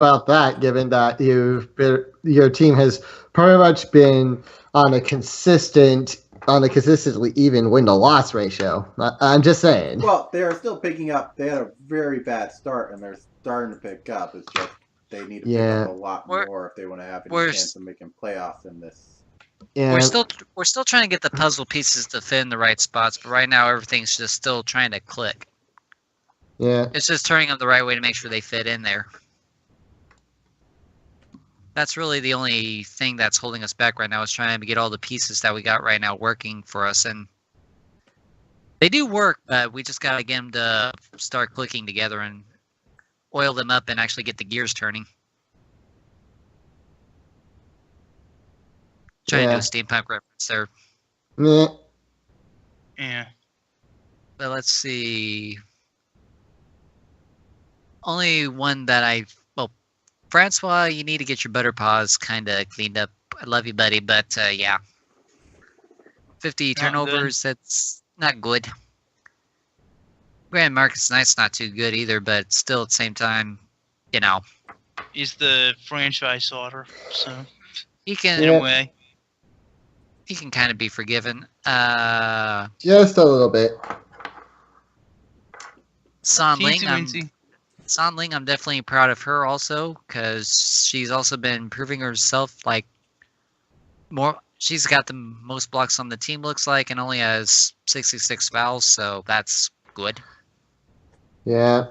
about that, given that your team has pretty much been on a consistently even win to loss ratio. I'm just saying. Well, they are still picking up. They had a very bad start, and they're starting to pick up. It's just they need to pick up Yeah, a lot We're more if they want to have any we're chance of making playoffs in this. we're yeah, still we're still trying to get the puzzle pieces to fit in the right spots, but right now everything's just still trying to click. yeah. It's just turning them the right way to make sure they fit in there. That's really the only thing that's holding us back right now is trying to get all the pieces that we got right now working for us, and they do work, but we just gotta get them to start clicking together and oil them up and actually get the gears turning. Trying to do a steampunk reference there. Yeah. Yeah. But let's see. Only one that well, Francois, you need to get your butter paws kind of cleaned up. I love you, buddy, but yeah. 50 Not turnovers, that's not good. Grand Marcus Knight's not too good either, but still at the same time, you know. He's the franchise starter, so He can in a way. he can kind of be forgiven. Just a little bit. San Ling, Teensy weensy. I'm definitely proud of her also, because she's also been improving herself. Like more, she's got the most blocks on the team, looks like, and only has 66 fouls, so that's good. Yeah.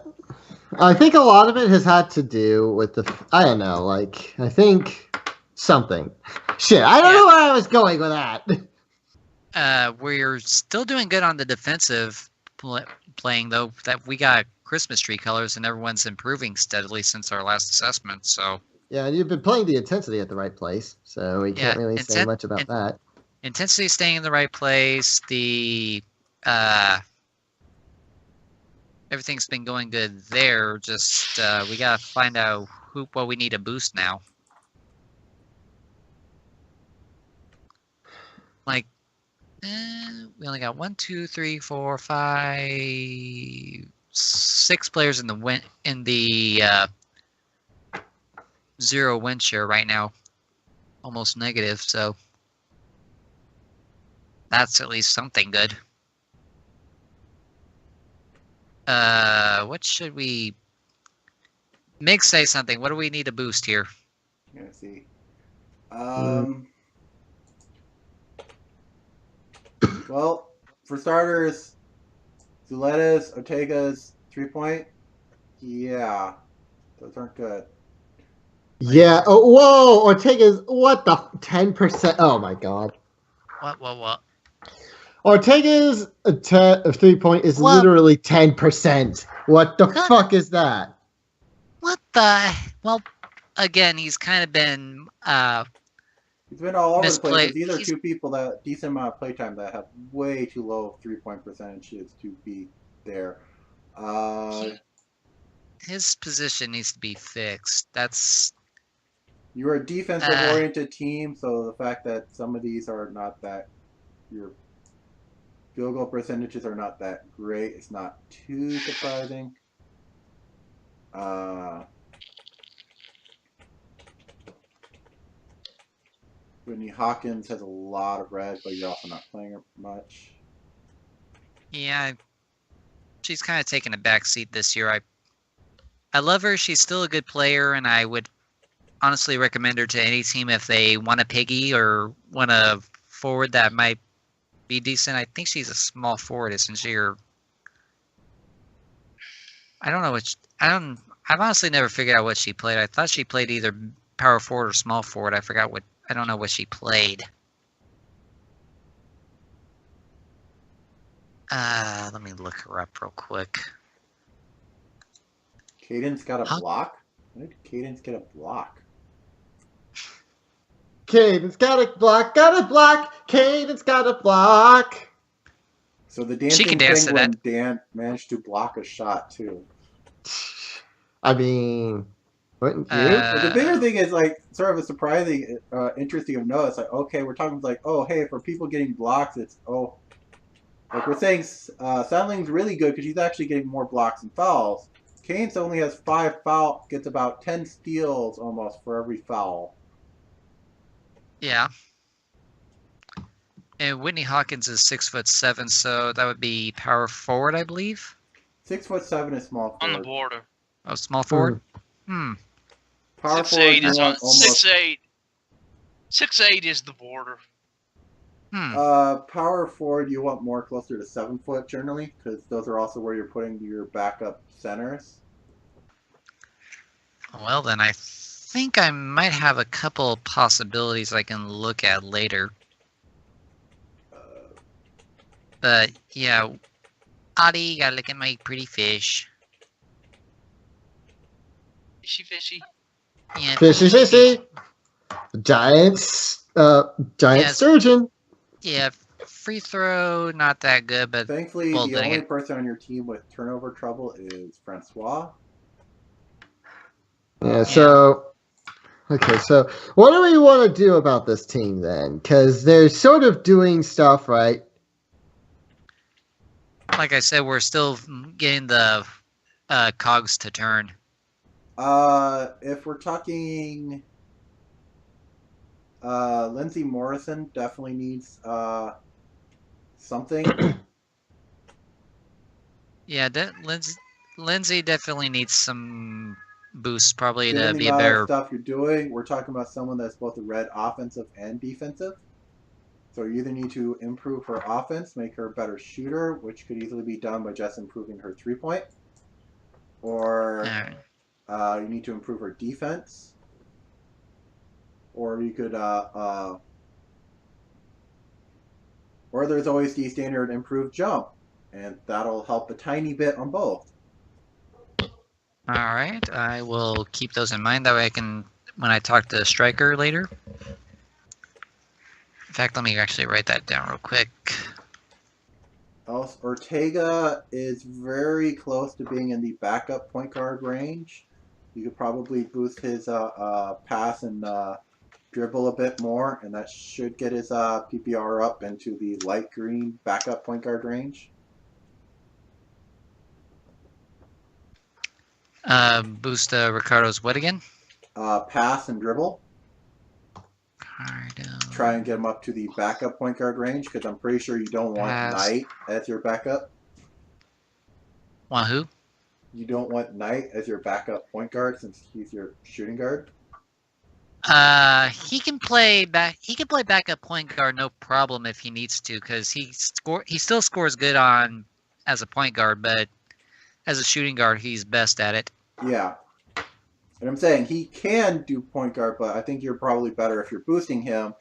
I think a lot of it has had to do with I don't know, like, I think something. Shit, I don't know where I was going with that. We're still doing good on the defensive playing, though, that we got Christmas tree colors and everyone's improving steadily since our last assessment, so. Yeah, and you've been playing the intensity at the right place, so we can't really say much about that. Intensity staying in the right place, the everything's been going good there, just we gotta find out what we need to boost now. Like, we only got 1, 2, 3, 4, 5, 6 players in the 0 win share right now, almost negative. So that's at least something good. What should we? Mig, say something. What do we need to boost here? Let's see. Well, for starters, Zuletta's, Ortega's 3-point. Yeah, those aren't good. Yeah. Oh, whoa! Ortega's what the 10%? Oh my god. What? Ortega's 3-point is literally 10%. What the fuck is that? What the? Well, again, he's kind of been He's been all over the place. These are two people that decent amount of playtime that have way too low 3-point percentages to be there. His position needs to be fixed. That's. You're a defensive-oriented team, so the fact that some of these are not that, your field goal percentages are not that great, it's not too surprising. Whitney Hawkins has a lot of red, but you're also not playing her much. Yeah, she's kind of taken a backseat this year. I love her. She's still a good player, and I would honestly recommend her to any team if they want a piggy or want a forward that might be decent. I think she's a small forward, isn't she? Or I don't know which. I've honestly never figured out what she played. I thought she played either power forward or small forward. I forgot what. I don't know what she played. Let me look her up real quick. Cadence got a block? When did Cadence get a block? Cadence got a block, Cadence got a block. So the dancing penguin Dan managed to block a shot too. I mean, wouldn't you? The bigger thing is like sort of a surprising, interesting of note. It's like, okay, we're talking like, oh, hey, for people getting blocks, it's like we're saying, Sandling's really good because she's actually getting more blocks and fouls. Keynes only has 5 foul, gets about 10 steals almost for every foul. Yeah. And Whitney Hawkins is 6'7", so that would be power forward, I believe. 6'7" is small On the forward. border. Oh, small forward. Power 6'8" forward, you is on want almost. 6'8". 6'8" is the border. Power forward, you want more closer to 7 foot generally, because those are also where you're putting your backup centers. Well, then I think I might have a couple possibilities I can look at later. But yeah, Audie, gotta look at my pretty fish. Fishy. Yeah, Fishy, fishy. Giant Yes. sturgeon. Yeah, free throw, not that good, but Thankfully, well, the then only again, person on your team with turnover trouble is Francois. Yeah, so... Okay, so what do we want to do about this team then? Because they're sort of doing stuff, right? like I said, we're still getting the cogs to turn. If we're talking, Lindsey Morrison definitely needs something. Yeah, Lindsay definitely needs some boost, probably Given to the be a amount of better. stuff you're doing, we're talking about someone that's both a red offensive and defensive. So you either need to improve her offense, make her a better shooter, which could easily be done by just improving her 3-point, or you need to improve her defense, or you could, or there's always the standard improved jump, and that'll help a tiny bit on both. All right, I will keep those in mind. That way I can, when I talk to Striker later. In fact, let me actually write that down real quick. Ortega is very close to being in the backup point guard range. You could probably boost his pass and dribble a bit more, and that should get his PPR up into the light green backup point guard range. Boost Ricardo's what again? Pass and dribble. Ricardo. Try and get him up to the backup point guard range, because I'm pretty sure you don't want Knight as your backup. Want who? You don't want Knight as your backup point guard since he's your shooting guard. He can play back. He can play backup point guard, no problem if he needs to, because he still scores good on as a point guard, but as a shooting guard, he's best at it. Yeah, and I'm saying he can do point guard, but I think you're probably better if you're boosting him.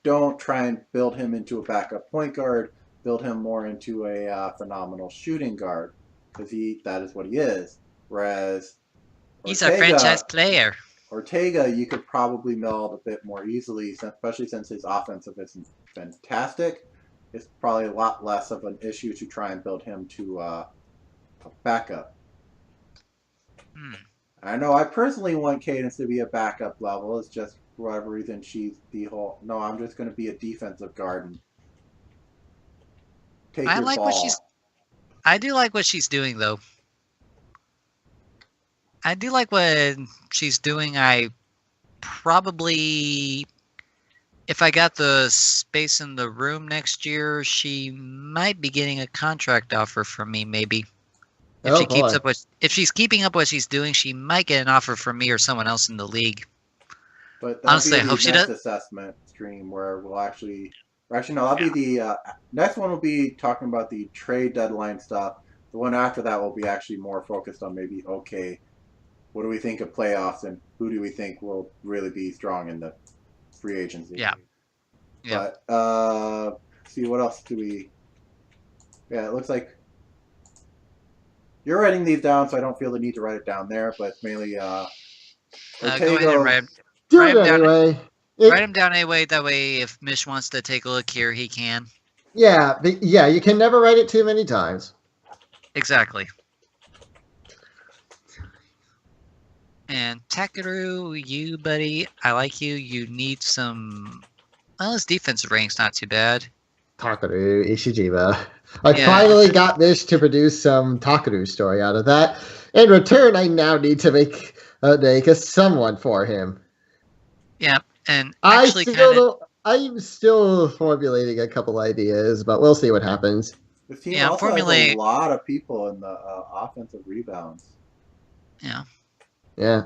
Don't try and build him into a backup point guard. Build him more into a phenomenal shooting guard, because that is what he is. Whereas he's a franchise player. Ortega, you could probably meld a bit more easily, especially since his offensive isn't fantastic. It's probably a lot less of an issue to try and build him to a backup. I know I personally want Cadence to be a backup level. It's just for whatever reason she's the whole. No, I'm just going to be a defensive guard and take your ball. I do like what she's doing, though. I do like what she's doing. I probably, if I got the space in the room next year, she might be getting a contract offer from me, maybe. If she's keeping up what she's doing, she might get an offer from me or someone else in the league. But honestly, I hope she does. Assessment stream where we'll actually no, that'll be the next one. Will be talking about the trade deadline stuff. The one after that will be actually more focused on maybe what do we think of playoffs and who do we think will really be strong in the free agency? Yeah. But see what else do we? Yeah, it looks like. You're writing these down, so I don't feel the need to write it down there, but mainly go ahead and write him down anyway. That way, if Mish wants to take a look here, he can. Yeah, you can never write it too many times. Exactly. And Takaru, you, buddy, I like you. You need some... Well, his defensive rank's not too bad. Takaru Ishijiba. I Yeah. finally got Mish to produce some Takaru story out of that. In return, I now need to make a someone for him. Yeah, and I actually still kind of don't. I'm still formulating a couple ideas, but we'll see what happens. This team Yeah, also has a lot of people in the offensive rebounds. yeah. Yeah.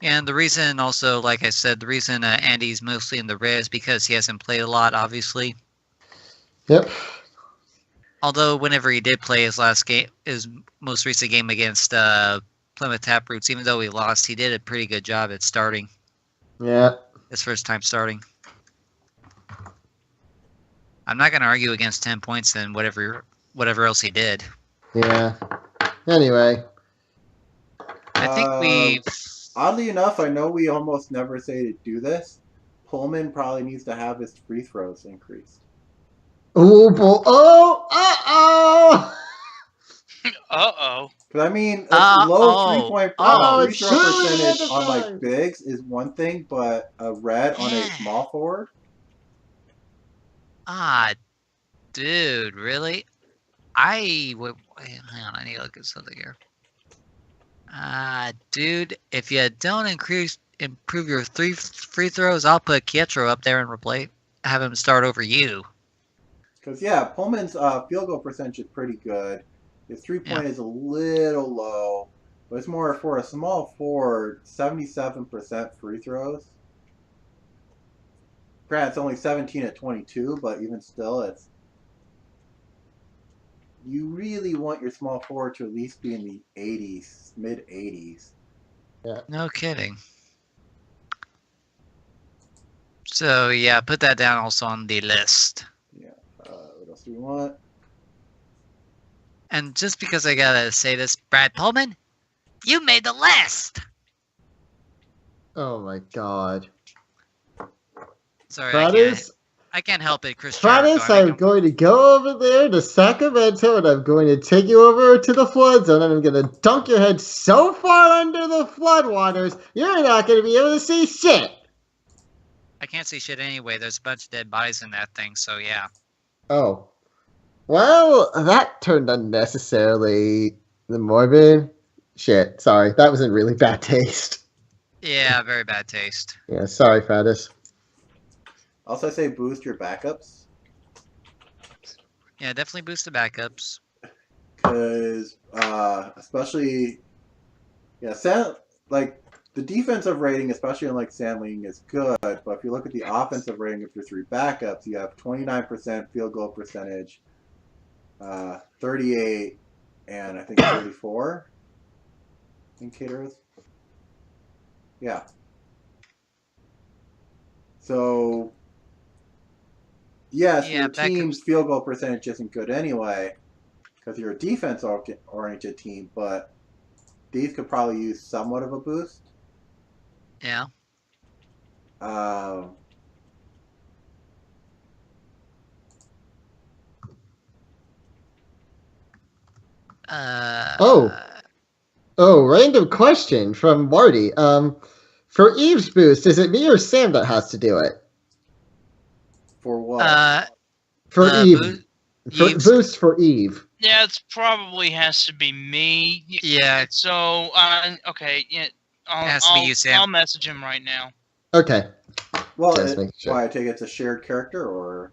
And the reason also, like I said, the reason Andy's mostly in the red is because he hasn't played a lot, obviously. Yep. Although whenever he did play his most recent game against Plymouth Taproots, even though he lost, he did a pretty good job at starting. Yeah. His first time starting. I'm not going to argue against 10 points and whatever else he did. Yeah. Anyway. I think we... Oddly enough, I know we almost never say to do this. Pullman probably needs to have his free throws increased. Oh, boy. Oh! Uh-oh! Uh-oh. Because, I mean, a low 3-point free it's throw shooting percentage at the on, like, time. bigs is one thing, but a red on a small forward? Dude, really? Hang on, I need to look at something here. Dude, if you don't improve your 3 free throws, I'll put Kietro up there and have him start over you. Because, yeah, Pullman's field goal percentage is pretty good. His 3-point is a little low, but it's more for a small forward, 77% free throws. Granted, it's only 17 at 22, but even still, it's... You really want your small forward to at least be in the 80s, mid-80s. Yeah. No kidding. So, yeah, put that down also on the list. Yeah. What else do we want? And just because I gotta say this, Brad Pullman, you made the list! Oh my god. Sorry, Fridays, I can't help it, Chris. I'm going to go over there to Sacramento and I'm going to take you over to the flood zone and I'm going to dunk your head so far under the floodwaters, you're not going to be able to see shit. I can't see shit anyway. There's a bunch of dead bodies in that thing, so yeah. Oh. Well, that turned unnecessarily morbid. Shit, sorry. That was in really bad taste. Yeah, very bad taste. Yeah, sorry, Fadis. Also, I say boost your backups. Yeah, definitely boost the backups. Because, especially, yeah, the defensive rating, especially on like Sandling, is good. But if you look at the offensive rating of your 3 backups, you have 29% field goal percentage, 38, and I think 34. Indicators. Yeah. So, yes, your team's field goal percentage isn't good anyway, because you're a defense-oriented team, but these could probably use somewhat of a boost. Yeah. Random question from Marty. For Eve's boost, is it me or Sam that has to do it? For what? For Eve. Boost for Eve. Yeah, it probably has to be me. Yeah. So, okay, yeah. It has to be you, Sam. I'll message him right now. Okay. Well, why I take it's a shared character, or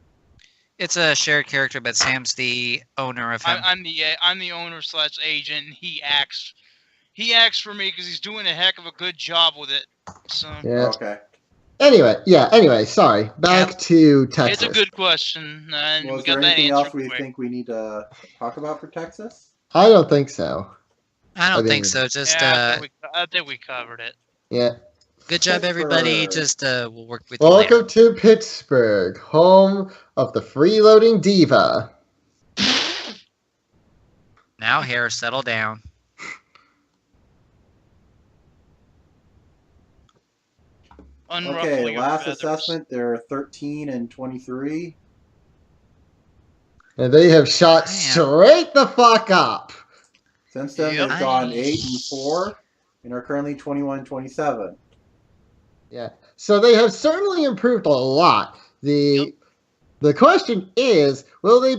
it's a shared character, but Sam's the owner of him. I'm the owner / agent. And he acts for me because he's doing a heck of a good job with it. So yeah. Okay. Anyway, sorry. Back to Texas. It's a good question. And is there anything else we think we need to talk about for Texas? I don't think so. I don't think so. Just I think we covered it. Yeah. Good job, everybody. Just we'll work with you Welcome later. to Pittsburgh, home of the freeloading diva. Now, Harris, settle down. Okay, last assessment, they're 13 and 23. And they have shot straight the fuck up. Since then, they've gone 8 and 4 and are currently 21-27. Yeah. So they have certainly improved a lot. The question is, will they